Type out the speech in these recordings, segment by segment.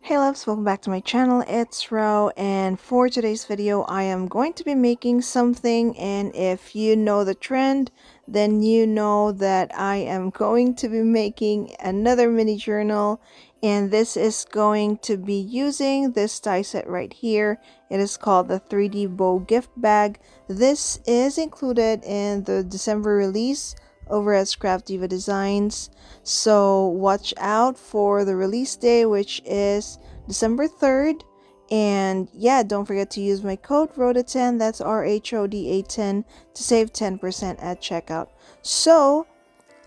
Hey loves, welcome back to my channel. It's Ro, and for today's video I am going to be making something, and if you know the trend then you know that I am going to be making another mini journal, and this is going to be using this die set right here. It is called the 3D Bow Gift Bag. This is included in the December release over at ScrapDivaDesigns. So watch out for the release day, which is December 3rd. And yeah, don't forget to use my code RODA10, that's RHODA10, to save 10% at checkout. So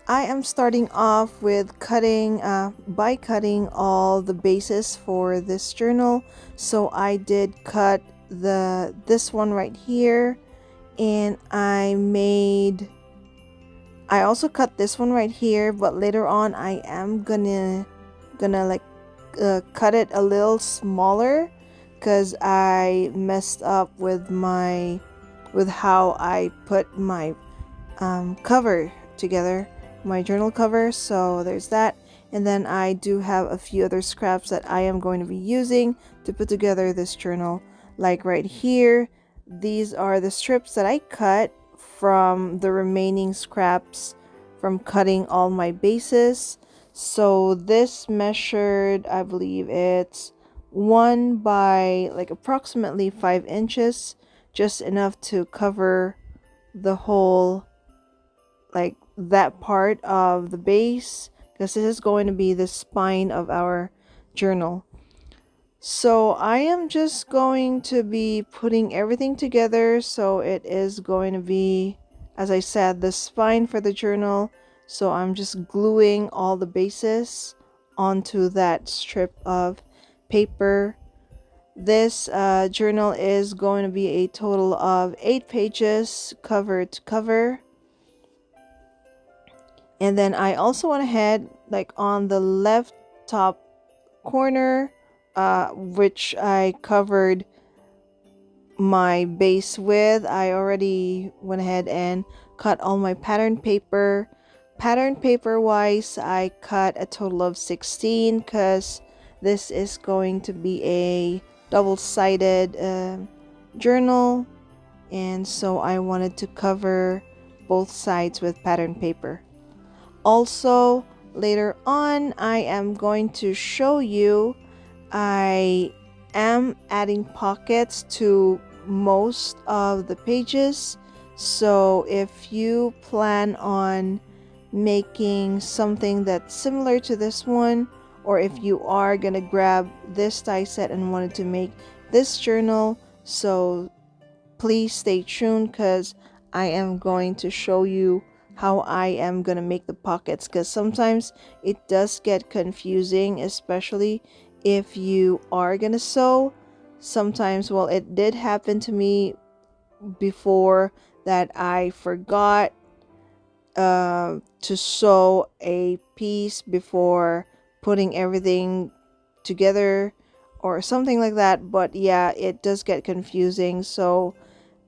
I am starting off with cutting all the bases for this journal. So I did cut this one right here, and I also cut this one right here, but later on I am gonna like cut it a little smaller because I messed up with how I put my cover together, my journal cover. So there's that. And then I do have a few other scraps that I am going to be using to put together this journal. Like right here, these are the strips that I cut from the remaining scraps from cutting all my bases. So this measured, I believe it's 1 by like approximately 5 inches, just enough to cover the whole, like that part of the base, because this is going to be the spine of our journal. So I am just going to be putting everything together. So it is going to be, as I said, the spine for the journal. So I'm just gluing all the bases onto that strip of paper. This journal is going to be a total of 8 pages cover to cover. And then I also went ahead, like on the left top corner, which I covered my base with, I already went ahead and cut all my pattern paper. Pattern paper wise, I cut a total of 16 because this is going to be a double-sided journal, and so I wanted to cover both sides with pattern paper. Also, later on I am going to show you, I am adding pockets to most of the pages. So if you plan on making something that's similar to this one, or if you are gonna grab this die set and wanted to make this journal, so please stay tuned because I am going to show you how I am gonna make the pockets, because sometimes it does get confusing, especially if you are gonna sew. Sometimes, well, it did happen to me before that I forgot to sew a piece before putting everything together or something like that. But yeah, it does get confusing. So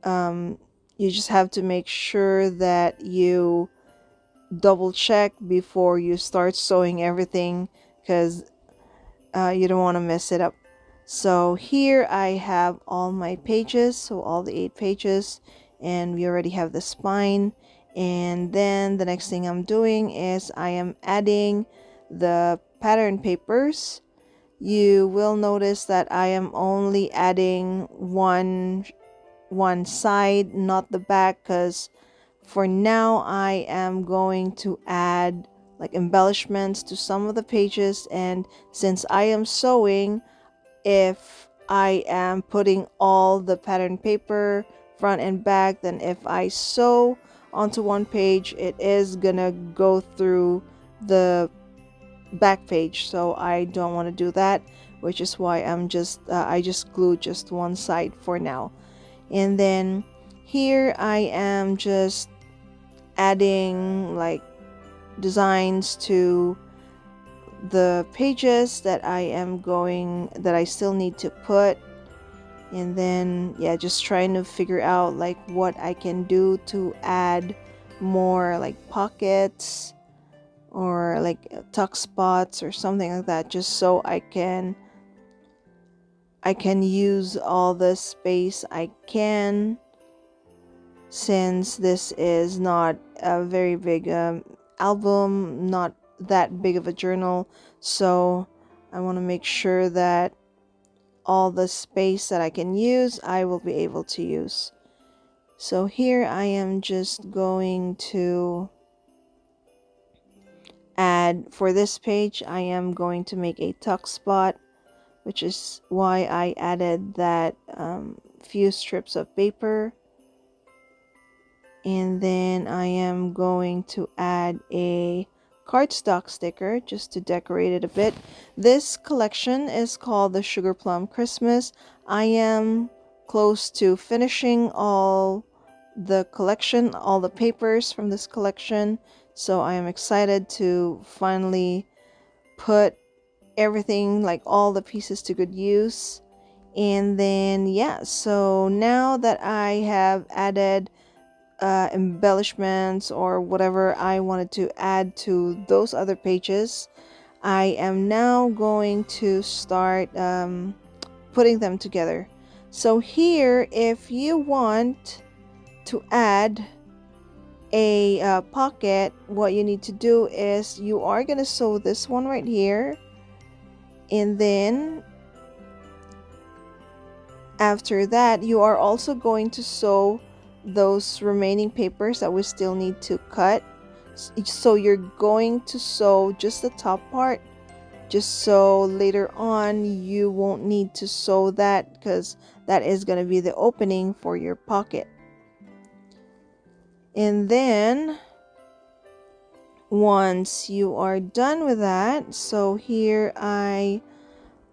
you just have to make sure that you double check before you start sewing everything, because you don't want to mess it up. So here I have all my pages, so all the 8 pages, and we already have the spine. And then the next thing I'm doing is I am adding the pattern papers. You will notice that I am only adding one side, not the back, because for now I am going to add like embellishments to some of the pages. And since I am sewing, if I am putting all the pattern paper front and back, then if I sew onto one page, it is gonna go through the back page. So I don't want to do that, which is why I just glued just one side for now. And then here I am just adding like designs to the pages that I still need to put. And then yeah, just trying to figure out like what I can do to add more like pockets or like tuck spots or something like that, just so I can I can use all the space I can, since this is not a very big album, not that big of a journal. So I want to make sure that all the space that I can use, I will be able to use. So here I am just going to add, for this page, I am going to make a tuck spot, which is why I added that few strips of paper. And then I am going to add a cardstock sticker just to decorate it a bit. This collection is called the Sugarplum Christmas. I am close to finishing all the collection, all the papers from this collection. So I am excited to finally put everything, like all the pieces, to good use. And then yeah, so now that I have added embellishments or whatever I wanted to add to those other pages, I am now going to start putting them together. So here, if you want to add a pocket, what you need to do is you are going to sew this one right here, and then after that you are also going to sew those remaining papers that we still need to cut. So you're going to sew just the top part, just so later on you won't need to sew that, because that is going to be the opening for your pocket. And then once you are done with that, so here I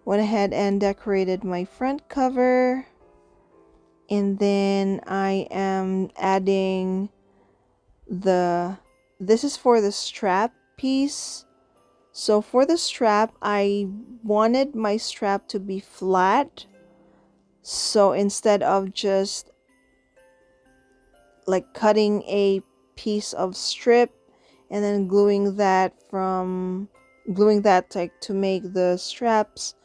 went ahead and decorated my front cover, and then I am adding this is for the strap piece. So for the strap, I wanted my strap to be flat, so instead of just like cutting a piece of strip and then gluing that like to make the straps,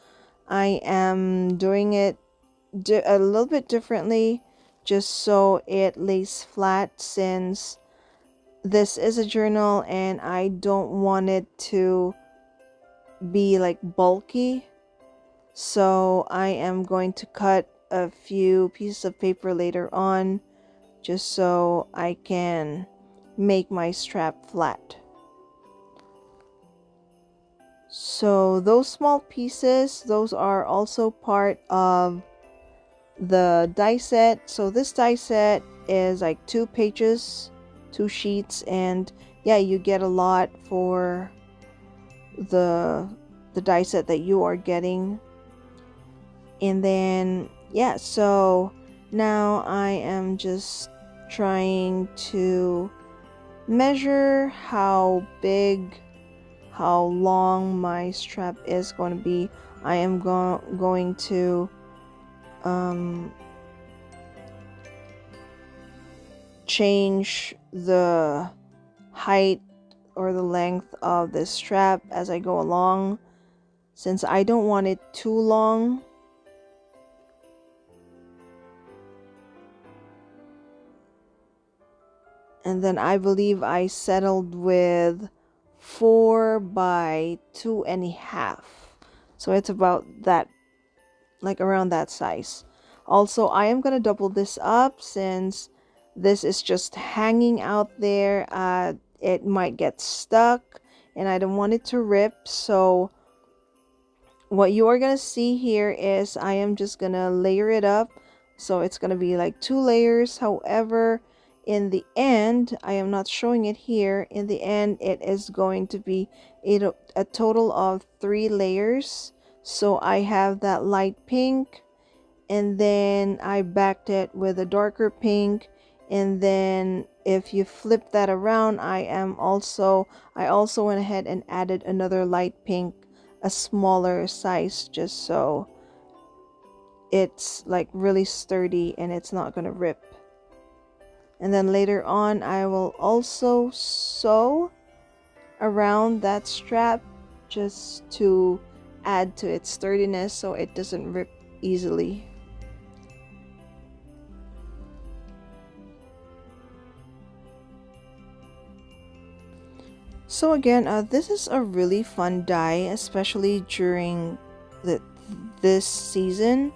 I am doing it a little bit differently, just so it lays flat, since this is a journal and I don't want it to be like bulky. So I am going to cut a few pieces of paper later on, just so I can make my strap flat. So those small pieces, those are also part of the die set. So this die set is like 2 pages, 2 sheets, and yeah, you get a lot for the die set that you are getting. And then yeah, so now I am just trying to measure how long my strap is going to be. I am going to change the height or the length of this strap as I go along, since I don't want it too long. And then I believe I settled with 4 by 2.5, so it's about that, like around that size. Also, I am gonna double this up, since this is just hanging out there. It might get stuck and I don't want it to rip. So what you are gonna see here is I am just gonna layer it up, so it's gonna be like 2 layers. However, in the end, I am not showing it here, in the end it is going to be a total of 3 layers. So I have that light pink, and then I backed it with a darker pink, and then if you flip that around, I also went ahead and added another light pink, a smaller size, just so it's like really sturdy and it's not gonna rip. And then later on I will also sew around that strap just to add to its sturdiness so it doesn't rip easily. So again, this is a really fun die, especially during this season.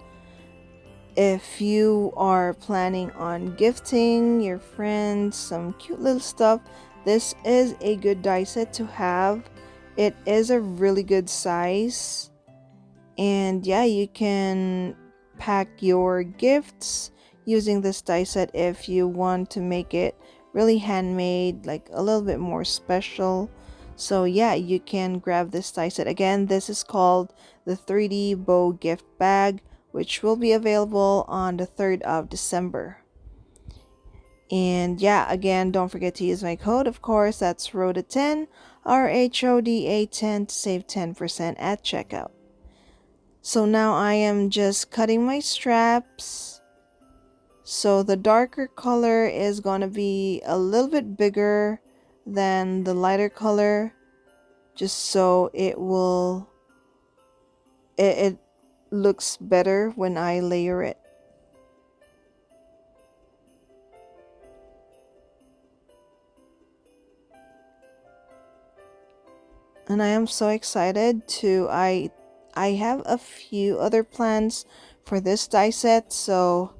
If you are planning on gifting your friends some cute little stuff, this is a good die set to have. It is a really good size. And yeah, you can pack your gifts using this die set if you want to make it really handmade, like a little bit more special. So yeah, you can grab this die set. Again, this is called the 3D Bow Gift Bag, which will be available on the 3rd of December. And yeah, again, don't forget to use my code, of course, that's RHODA10, RHODA10 to save 10% at checkout. So now I am just cutting my straps. So the darker color is going to be a little bit bigger than the lighter color, just so it looks better when I layer it. And I am so excited to I have a few other plans for this die set, so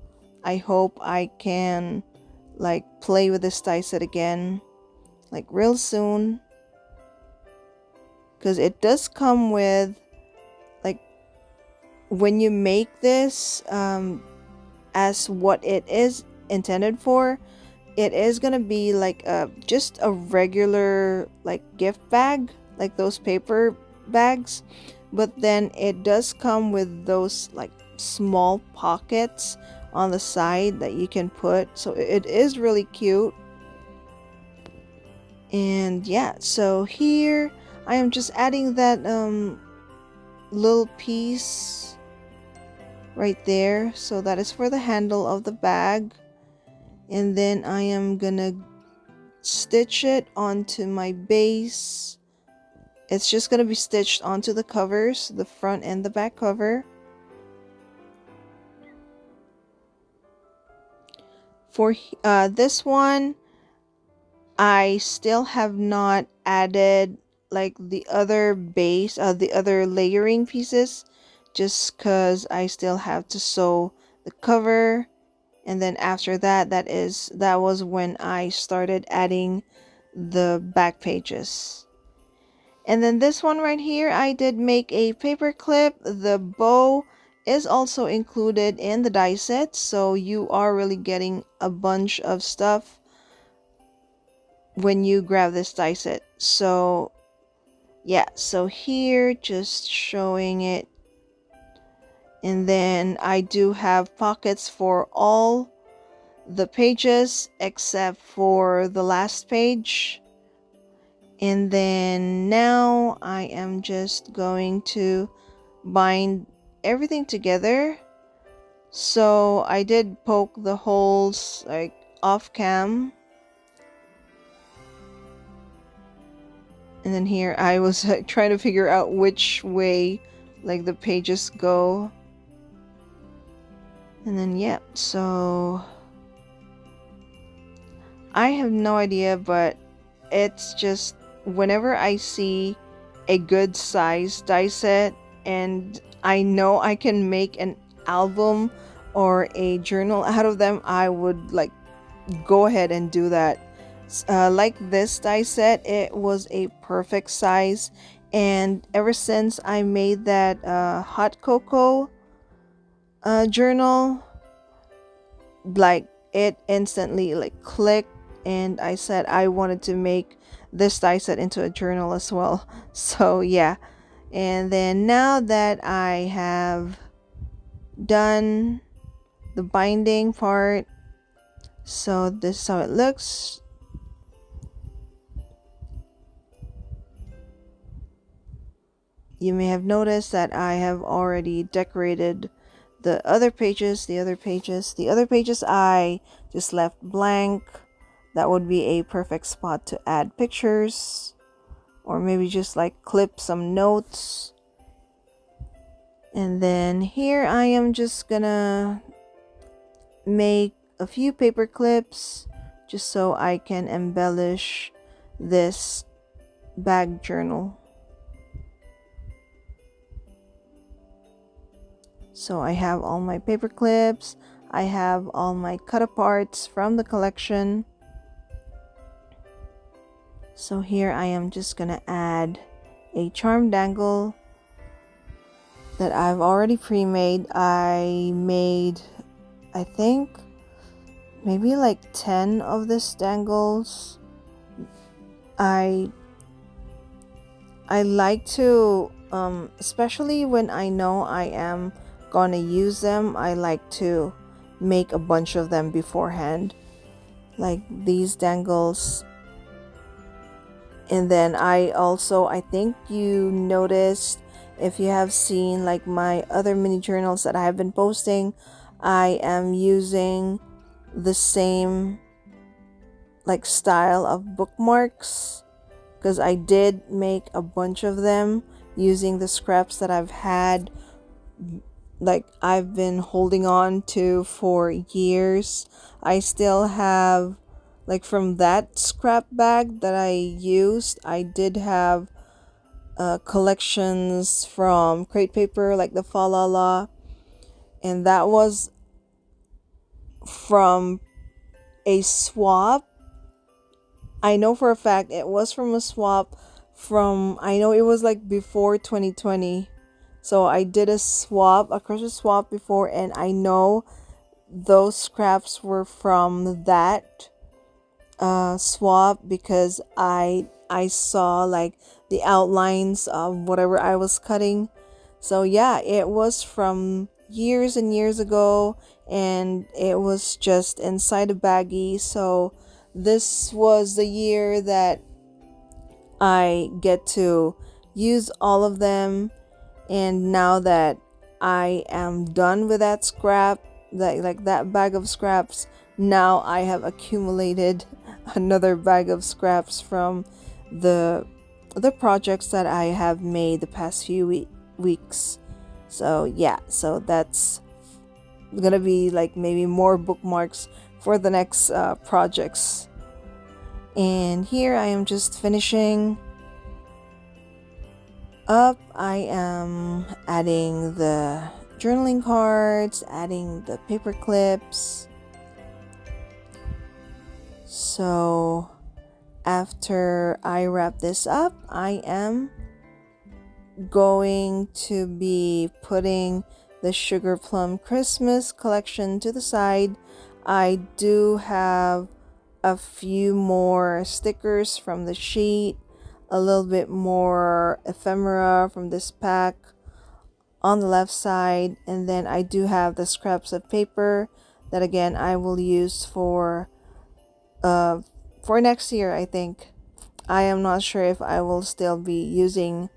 I hope I can like play with this die set again like real soon, because it does come with, like, when you make this as what it is intended for, it is gonna be like just a regular like gift bag, like those paper bags, but then it does come with those like small pockets on the side that you can put, so it is really cute. And yeah, so here I am just adding that little piece right there, so that is for the handle of the bag. And then I am gonna stitch it onto my base. It's just gonna be stitched onto the covers, the front and the back cover. For this one, I still have not added like the other base, the other layering pieces, just because I still have to sew the cover. And then after that, that was when I started adding the back pages. And then this one right here, I did make a paper clip. The bow is also included in the die set, so you are really getting a bunch of stuff when you grab this die set. So yeah, so here just showing it. And then I do have pockets for all the pages except for the last page. And then now I am just going to bind everything together. So I did poke the holes like off cam. And then here I was trying to figure out which way like the pages go. And then yeah, so I have no idea, but it's just whenever I see a good size die set and I know I can make an album or a journal out of them, I would like go ahead and do that. Like this die set, it was a perfect size, and ever since I made that hot cocoa journal, like it instantly like clicked, and I said I wanted to make this die set into a journal as well. So yeah, and then now that I have done the binding part, so this is how it looks. You may have noticed that I have already decorated the other pages. The other pages I just left blank. That would be a perfect spot to add pictures, or maybe just like clip some notes. And then here I am just gonna make a few paper clips just so I can embellish this bag journal. So I have all my paper clips, I have all my cut aparts from the collection. So here I am just gonna add a charm dangle that I've already pre-made. I made, I think, maybe like 10 of these dangles. I like to, especially when I know I am gonna use them, I like to make a bunch of them beforehand, like these dangles. And then I think you noticed, if you have seen like my other mini journals that I have been posting, I am using the same like style of bookmarks, because I did make a bunch of them using the scraps that I've had, like I've been holding on to for years. I still have, like from that scrap bag that I used, I did have collections from crate paper, like the Fa La La, and that was from a swap. I know for a fact it was from a swap from, I know it was like before 2020. So I did a swap, a Christmas swap before, and I know those scraps were from that swap, because I saw like the outlines of whatever I was cutting. So yeah, it was from years and years ago, and it was just inside a baggie. So this was the year that I get to use all of them. And now that I am done with that scrap, that bag of scraps, now I have accumulated another bag of scraps from the projects that I have made the past few weeks. So yeah, so that's gonna be like maybe more bookmarks for the next projects. And here I am just finishing up. I am adding the journaling cards, adding the paper clips. So after I wrap this up, I am going to be putting the Sugarplum Christmas collection to the side. I do have a few more stickers from the sheet, a little bit more ephemera from this pack on the left side, and then I do have the scraps of paper that again I will use for next year. I think I am not sure if I will still be using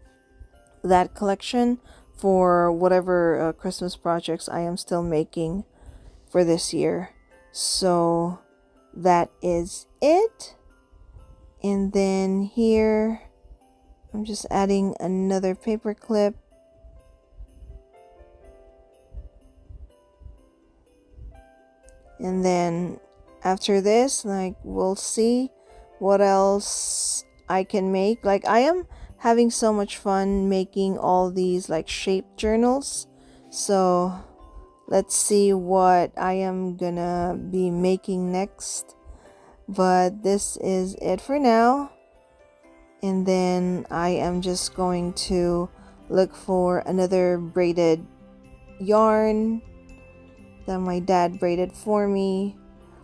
that collection for whatever Christmas projects I am still making for this year. So that is it. And then here I'm just adding another paper clip. And then after this, like, we'll see what else I can make. Like, I am having so much fun making all these like shape journals. So let's see what I am gonna be making next. But this is it for now. And then I am just going to look for another braided yarn that my dad braided for me.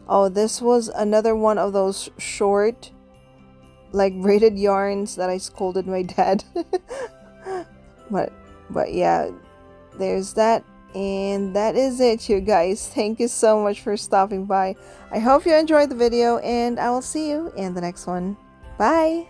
Oh, this was another one of those short like braided yarns that I scolded my dad. but yeah, there's that. And that is it, you guys. Thank you so much for stopping by. I hope you enjoyed the video, and I will see you in the next one. Bye.